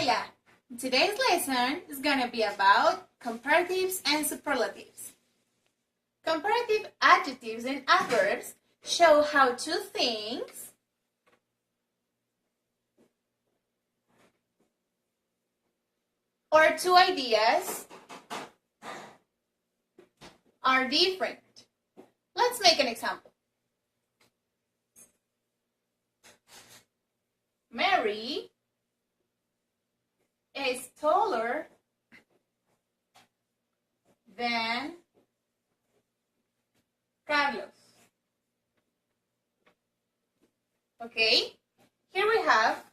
Hola! Today's lesson is going to be about comparatives and superlatives. Comparative adjectives and adverbs show how two things or two ideas are different. Let's make an example. Mary is taller than Carlos. Okay, here we have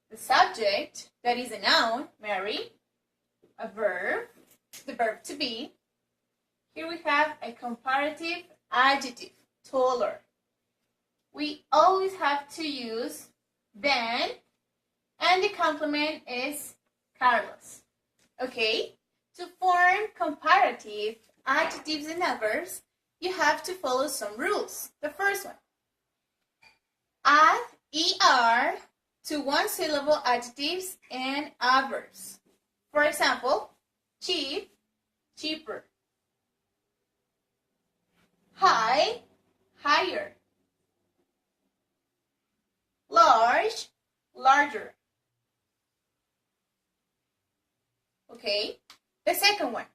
the subject, that is a noun, Mary, a verb, the verb to be. Here we have a comparative adjective, taller. We always have to use than, and the complement is Carlos. Okay, to form comparative adjectives and adverbs, you have to follow some rules. The first one, add er to one-syllable adjectives and adverbs. For example, cheap, cheaper. High, higher. Large, larger. Okay, the second one.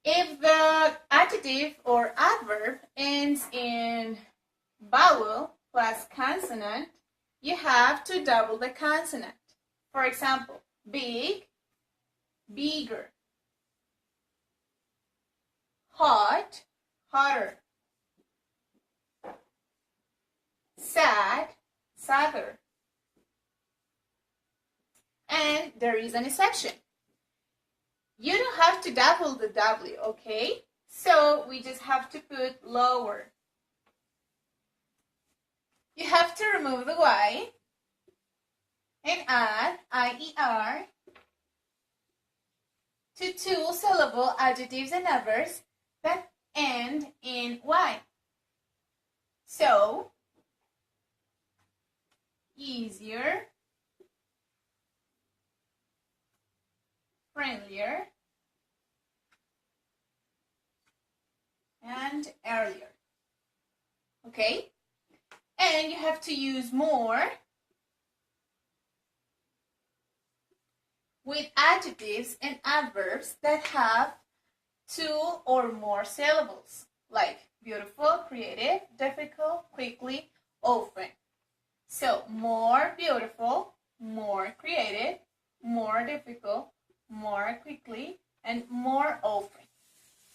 If the adjective or adverb ends in vowel plus consonant, you have to double the consonant. For example, big, bigger. Hot, hotter. Sad, sadder. And there is an exception. You don't have to double the W, okay? So we just have to put lower. You have to remove the Y and add IER to two-syllable adjectives and adverbs that end in Y. So, easier, friendlier, and earlier. Okay? And you have to use more with adjectives and adverbs that have two or more syllables, like beautiful, creative, difficult, quickly, often. So, more beautiful, more creative, more difficult, more quickly, and more often.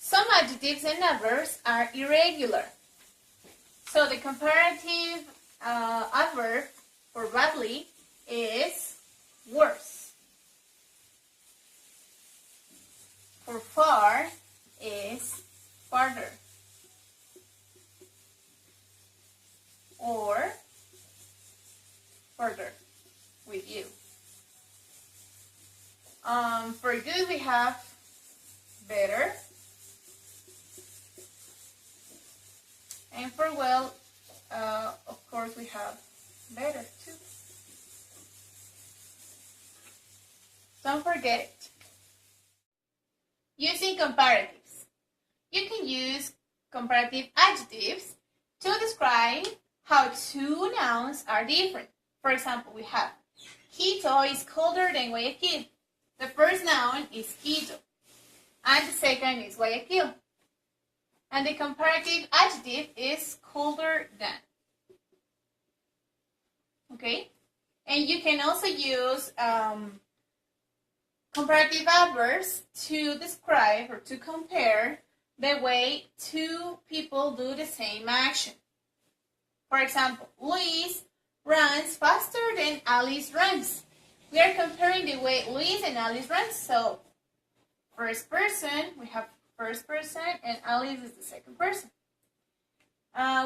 Some adjectives and adverbs are irregular. So the comparative adverb for badly is worse. For far is farther. Or further with you. For good we have better. And for well, of course, we have better too. Don't forget it. Using comparatives. You can use comparative adjectives to describe how two nouns are different. For example, we have Quito is colder than Guayaquil. The first noun is Quito, and the second is Guayaquil. And the comparative adjective is colder than. Okay? And you can also use comparative adverbs to describe or to compare the way two people do the same action. For example, Luis runs faster than Alice runs. We are comparing the way Luis and Alice run. So, first person, we have first person, and Alice is the second person.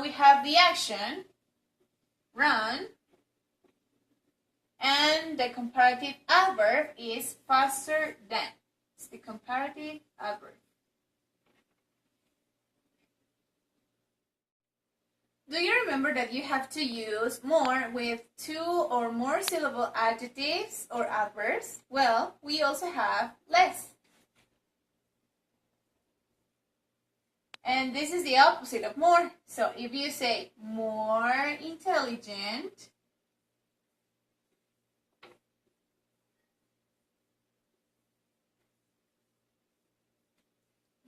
We have the action, run, and the comparative adverb is faster than. It's the comparative adverb. Do you remember that you have to use more with 2 or more syllable adjectives or adverbs? Well, we also have less. And this is the opposite of more. So if you say more intelligent,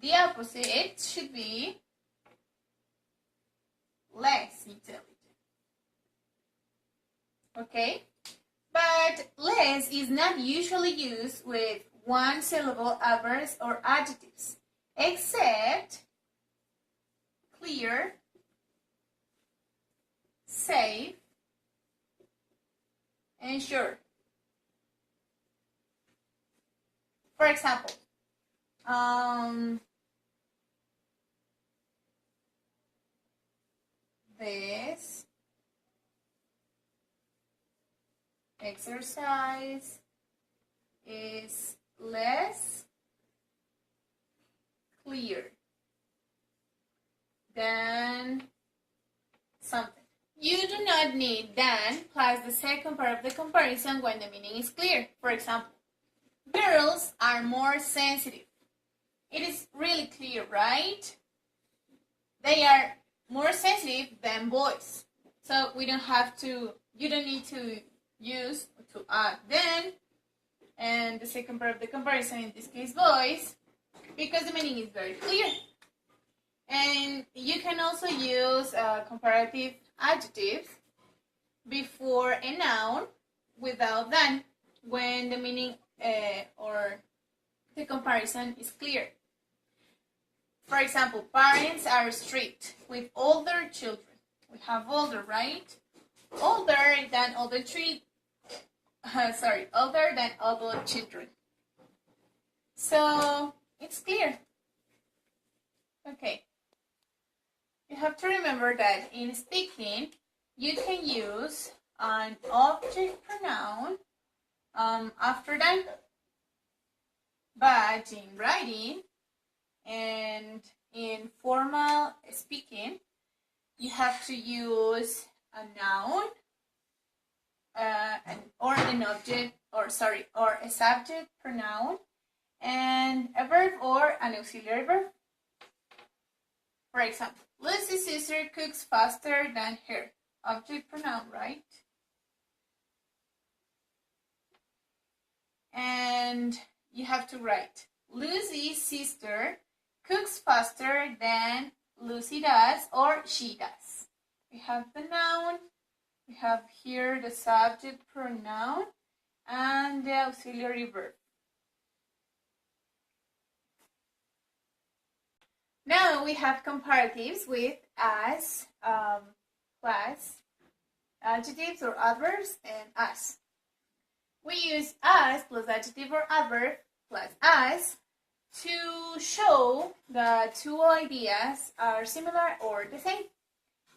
the opposite should be less intelligent. Okay? But less is not usually used with 1 syllable adverbs or adjectives, except clear, safe, and sure. For example, this exercise is less clear than something. You do not need than plus the second part of the comparison when the meaning is clear. For example, girls are more sensitive. It is really clear, right? They are more sensitive than boys. So we don't have to, you don't need to use to add then and the second part of the comparison, in this case boys, because the meaning is very clear. And you can also use comparative adjectives before a noun without than when the meaning or the comparison is clear. For example, parents are strict with older children. We have older, right? Older than older older than adult children. So it's clear. Okay. You have to remember that in speaking, you can use an object pronoun after than, but in writing and in formal speaking, you have to use a noun or an object, or a subject pronoun and a verb or an auxiliary verb. For example, Lucy's sister cooks faster than her. Object pronoun, right? And you have to write, Lucy's sister cooks faster than Lucy does or she does. We have the noun, we have here the subject pronoun and the auxiliary verb. Now we have comparatives with as plus adjectives or adverbs and as. We use as plus adjective or adverb plus as to show that two ideas are similar or the same.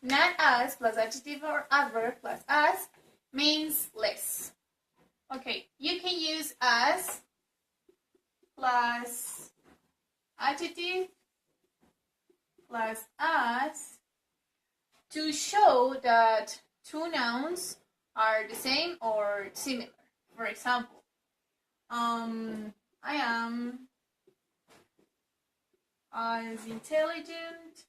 Not as plus adjective or adverb plus as means less. Okay, you can use as plus adjective plus as to show that two nouns are the same or similar. For example, I am as intelligent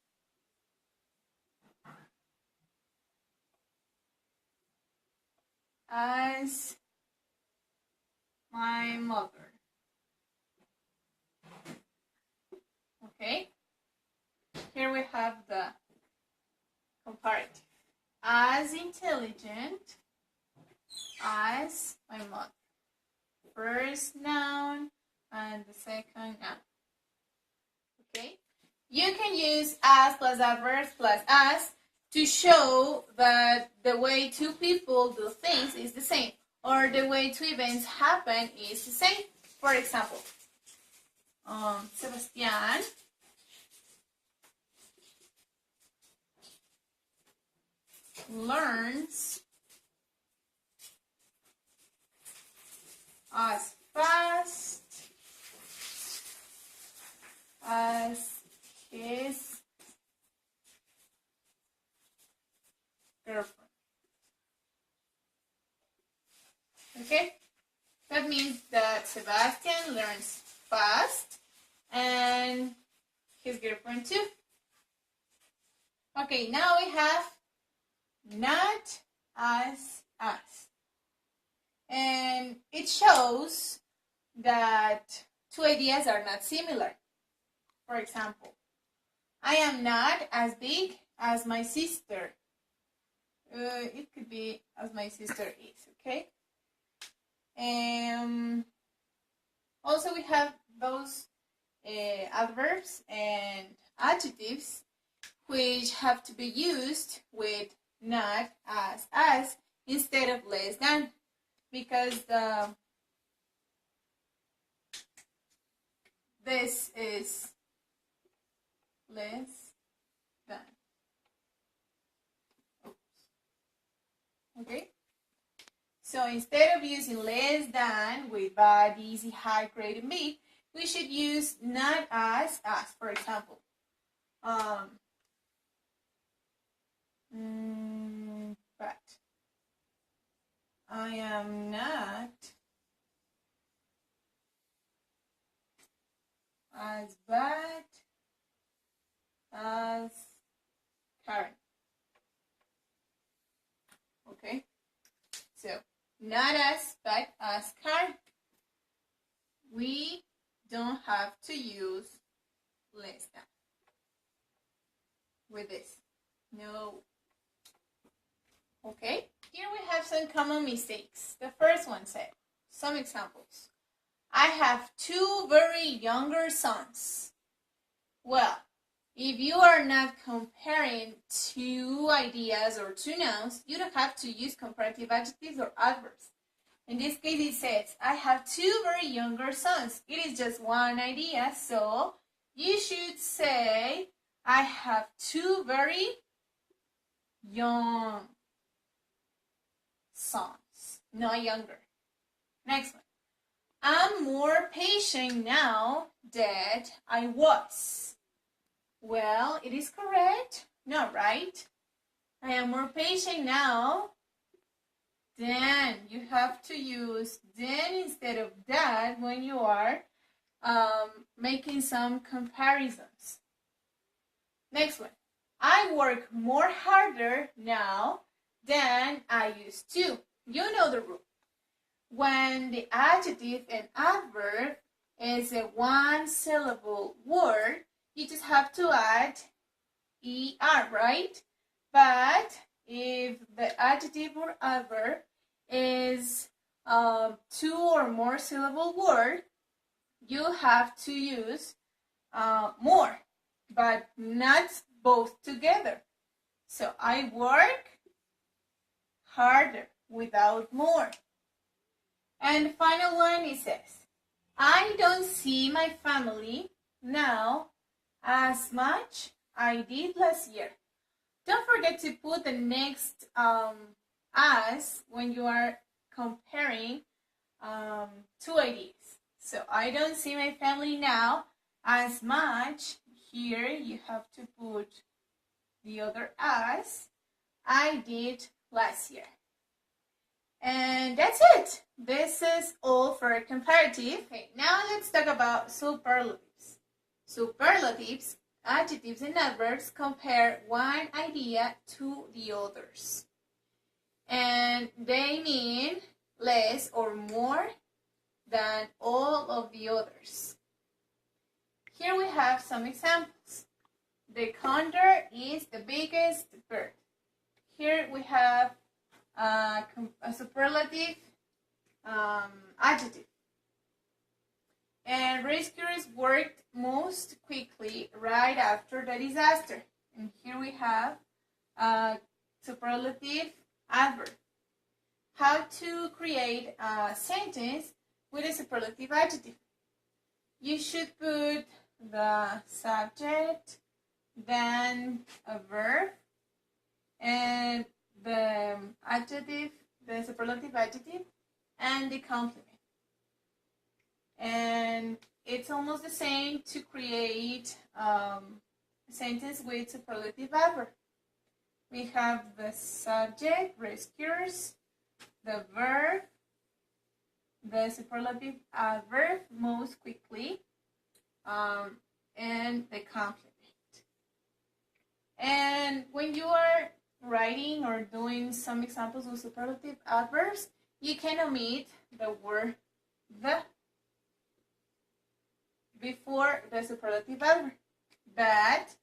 as my mother. Okay, here we have the comparative. As intelligent as my mother. First noun and the second noun. Okay, you can use as plus adverbs plus as to show that the way two people do things is the same, or the way two events happen is the same. For example, Sebastian learns as fast as his Okay? That means that Sebastian learns fast and his girlfriend too. Okay, now we have not as us. And it shows that two ideas are not similar. For example, I am not as big as my sister. It could be as my sister is, okay? Also, we have those adverbs and adjectives which have to be used with not as instead of less than, because this is less than. Oops. Okay? So instead of using less than with bad, easy, high, great, and big, we should use not as. For example, but I am not as bad as Karen. Okay, so not as bad as Karen. We don't have to use less than with this. No. Okay, here we have some common mistakes. The first one said, some examples. I have two very younger sons. Well, if you are not comparing two ideas or two nouns, you don't have to use comparative adjectives or adverbs. In this case, it says, I have two very younger sons. It is just one idea, so you should say, I have two very young sons, not younger. Next one. I'm more patient now than I was. Well, it is correct. No, right? I am more patient now than. You have to use then instead of that when you are making some comparisons. Next one. I work more harder now than I used to. You know the rule. When the adjective and adverb is a one-syllable word, you just have to add er, right? But if the adjective or adverb is two or more syllable word, you have to use more, but not both together. So I work harder without more. And the final one, it says, I don't see my family now as much I did last year. Don't forget to put the next as when you are comparing two ideas. So I don't see my family now as much. Here you have to put the other as I did last year. And that's it. This is all for a comparative. Okay, now let's talk about superlatives. Superlatives, adjectives and adverbs compare one idea to the others. And they mean less or more than all of the others. Here we have some examples. The condor is the biggest bird. Here we have a superlative adjective. And rescuers worked most quickly right after the disaster. And here we have a superlative adverb. How to create a sentence with a superlative adjective. You should put the subject, then a verb, and the adjective, the superlative adjective, and the complement. And it's almost the same to create a sentence with superlative adverb. We have the subject, rescuers, the verb, the superlative adverb most quickly, and the complement. And when you are writing or doing some examples with superlative adverbs, you can omit the word the before the superlative adverb. But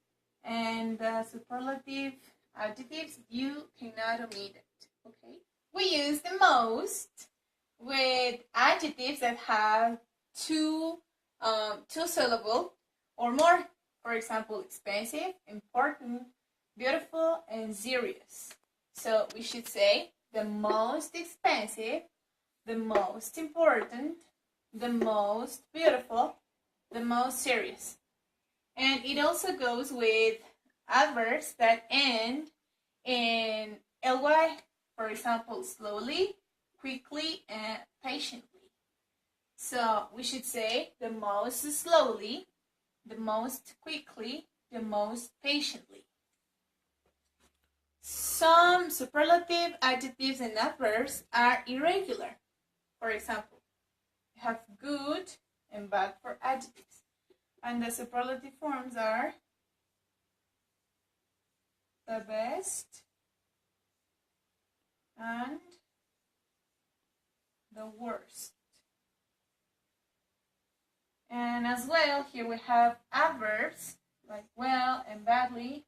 and the superlative adjectives, you cannot omit it. Okay. We use the most with adjectives that have two syllables or more. For example, expensive, important, beautiful, and serious. So we should say the most expensive, the most important, the most beautiful, the most serious. And it also goes with adverbs that end in ly. For example, slowly, quickly, and patiently. So we should say the most slowly, the most quickly, the most patiently. Some superlative adjectives and adverbs are irregular. For example, you have good and bad for adjectives. And the superlative forms are the best and the worst. And as well, here we have adverbs like well and badly,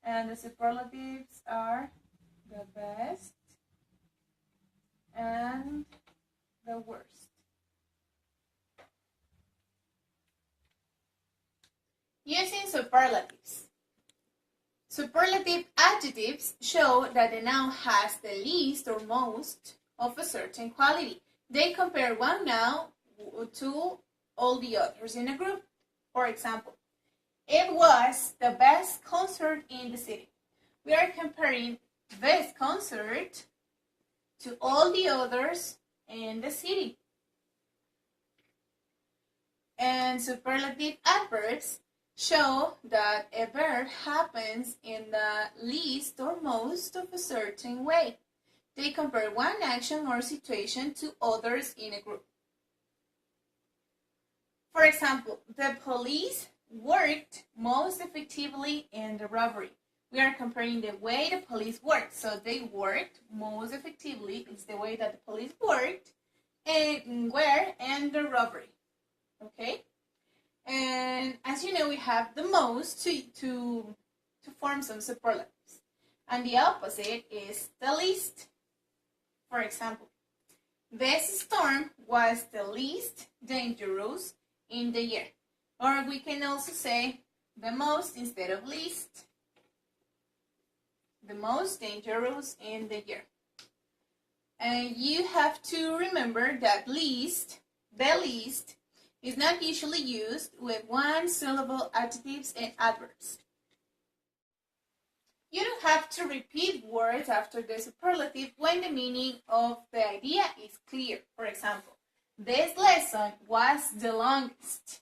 and the superlatives are the best and the worst. Using superlatives. Superlative adjectives show that the noun has the least or most of a certain quality. They compare one noun to all the others in a group. For example, it was the best concert in the city. We are comparing best concert to all the others in the city. And superlative adverbs show that a verb happens in the least or most of a certain way. They compare one action or situation to others in a group. For example, the police worked most effectively in the robbery. We are comparing the way the police worked. So they worked most effectively is the way that the police worked, and where and the robbery. Okay? And as you know, we have the most to form some superlatives. And the opposite is the least. For example, this storm was the least dangerous in the year. Or we can also say the most instead of least. The most dangerous in the year. And you have to remember that the least, is not usually used with one-syllable adjectives and adverbs. You don't have to repeat words after the superlative when the meaning of the idea is clear. For example, this lesson was the longest.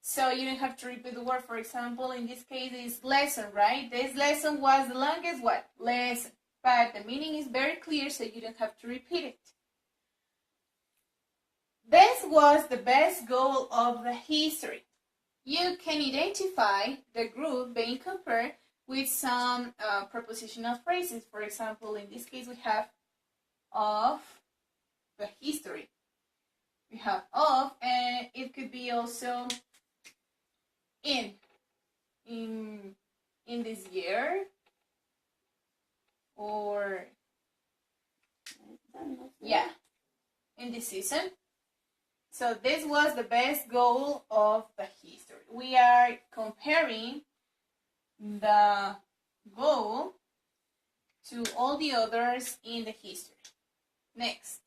So you don't have to repeat the word. For example, in this case, it's lesson, right? This lesson was the longest what? Lesson. But the meaning is very clear, so you don't have to repeat it. This was the best goal of the history. You can identify the group being compared with some prepositional phrases. For example, in this case, we have of the history. We have of, and it could be also in this year, or yeah, in this season. So this was the best goal of the history. We are comparing the goal to all the others in the history. Next,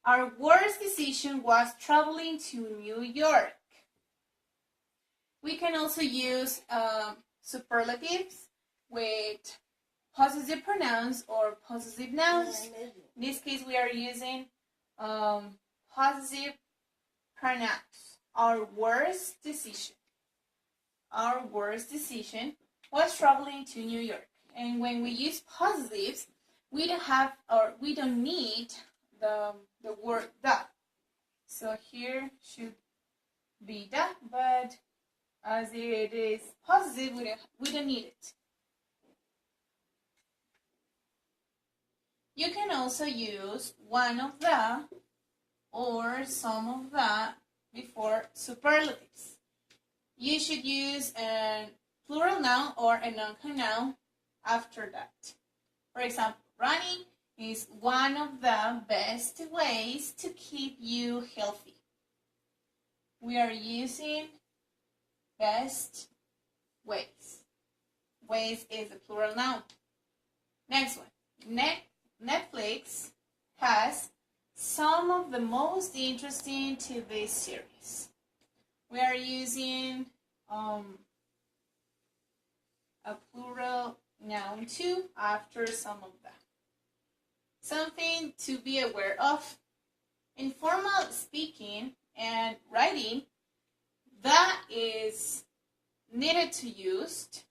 our worst decision was traveling to New York. We can also use superlatives with possessive pronouns or possessive nouns. In this case, we are using possessive pronouns. Our worst decision. Our worst decision was traveling to New York. And when we use possessives, we don't need the word the. So here should be the, but as it is possessive, we don't need it. You can also use one of the or some of the before superlatives. You should use a plural noun or a non-noun after that. For example, running is one of the best ways to keep you healthy. We are using best ways. Ways is a plural noun. Next one. Netflix has some of the most interesting TV series. We are using a plural noun too after some of that. Something to be aware of. In formal speaking and writing, that is needed to use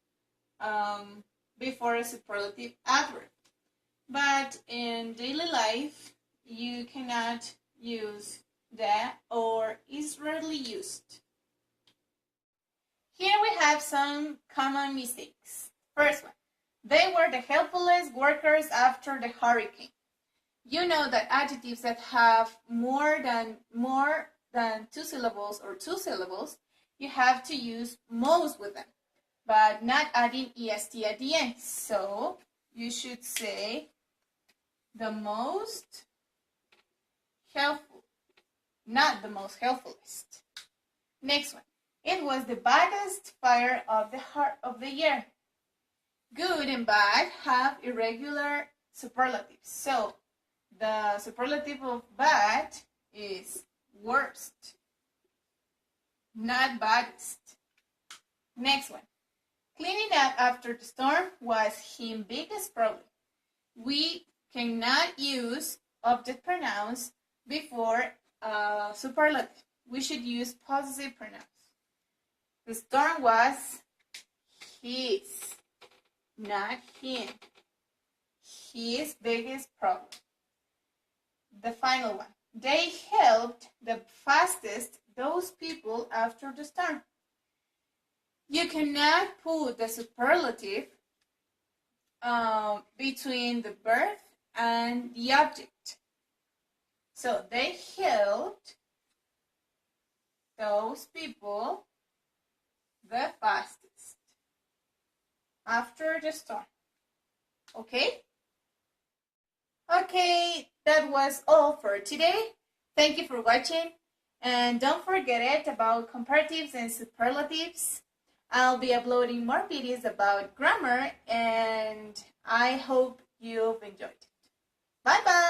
before a superlative adverb. But in daily life, you cannot use that or is rarely used. Here we have some common mistakes. First one, they were the helpless workers after the hurricane. You know that adjectives that have more than two syllables or two syllables, you have to use most with them, but not adding est at the end. So you should say the most helpful, not the most helpfulest. Next one. It was the baddest fire of the year. Good and bad have irregular superlatives. So the superlative of bad is worst, not baddest. Next one. Cleaning up after the storm was his biggest problem. We cannot use object pronouns before superlative. We should use possessive pronouns. The storm was his, not him. His biggest problem. The final one. They helped the fastest those people after the storm. You cannot put the superlative between the verb and the object. So they helped those people the fastest after the storm. Okay? Okay, that was all for today. Thank you for watching. And don't forget it about comparatives and superlatives. I'll be uploading more videos about grammar and I hope you've enjoyed it. Bye-bye.